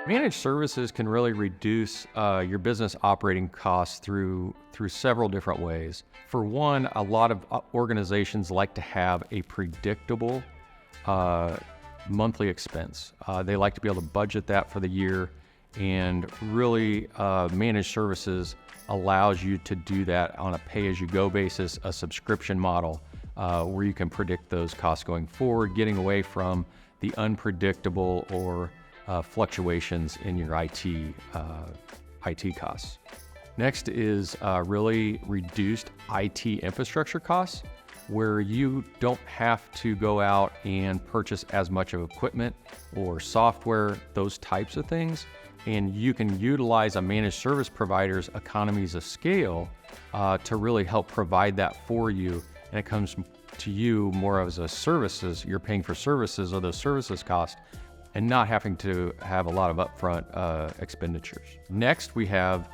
Managed services can really reduce your business operating costs through several different ways. For one, a lot of organizations like to have a predictable monthly expense. They like to be able to budget that for the year, and really managed services allows you to do that on a pay-as-you-go basis, a subscription model where you can predict those costs going forward, getting away from the unpredictable or fluctuations in your IT costs. Next is really reduced IT infrastructure costs, where you don't have to go out and purchase as much of equipment or software, those types of things. And you can utilize a managed service provider's economies of scale to really help provide that for you. And it comes to you more as a services. You're paying for services or those services cost, and not having to have a lot of upfront expenditures. Next, we have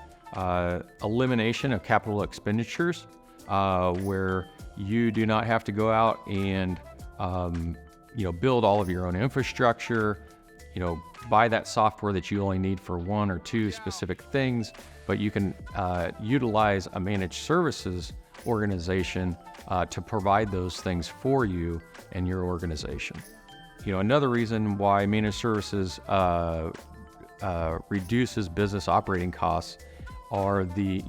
elimination of capital expenditures, where you do not have to go out and build all of your own infrastructure, buy that software that you only need for one or two specific things, but you can utilize a managed services organization to provide those things for you and your organization. Another reason why managed services reduces business operating costs are the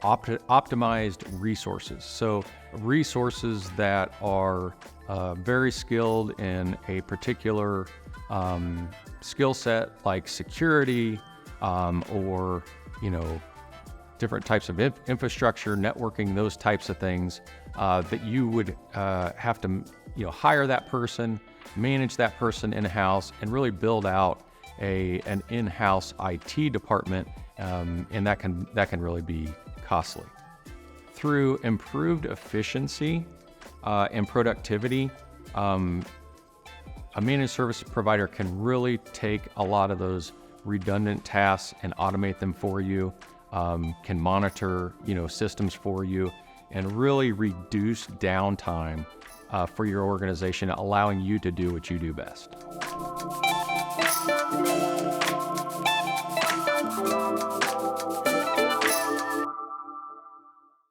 optimized resources. So resources that are very skilled in a particular skill set, like security or different types of infrastructure, networking, those types of things that you would have to hire that person, manage that person in-house, and really build out an in-house IT department, and that can really be costly. Through improved efficiency and productivity, a managed service provider can really take a lot of those redundant tasks and automate them for you, can monitor systems for you, and really reduce downtime for your organization, allowing you to do what you do best.